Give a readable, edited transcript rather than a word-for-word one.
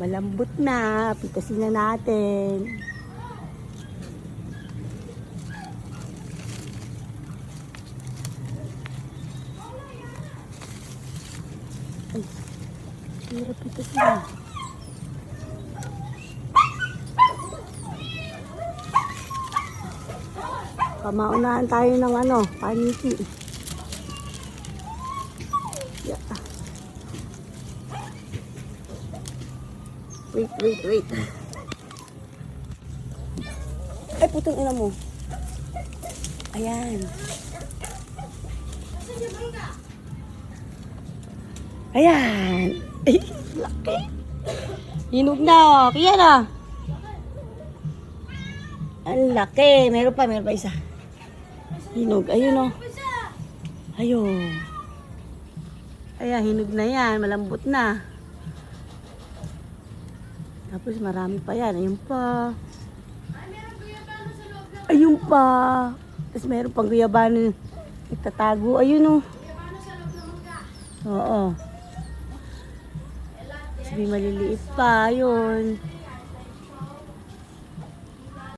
Malambot na. Pitasin na natin. Ay, hirap pitasin na. Pamaunahan tayo ng paniki. Yeah. Wait. Ay, putong ina mo. Ayan. Ayan. Ay, laki. Hinog na. Kaya na. Ang laki. Meron pa isa. Hinog. Ayun Ayun. Ayan, hinog na yan. Malambot na. Tapos marami pa yan. Ayun pa. Ayun pa. Tapos meron pang guyabano. Itatago. Ayun Oo. Sabi maliliit pa. Ayun.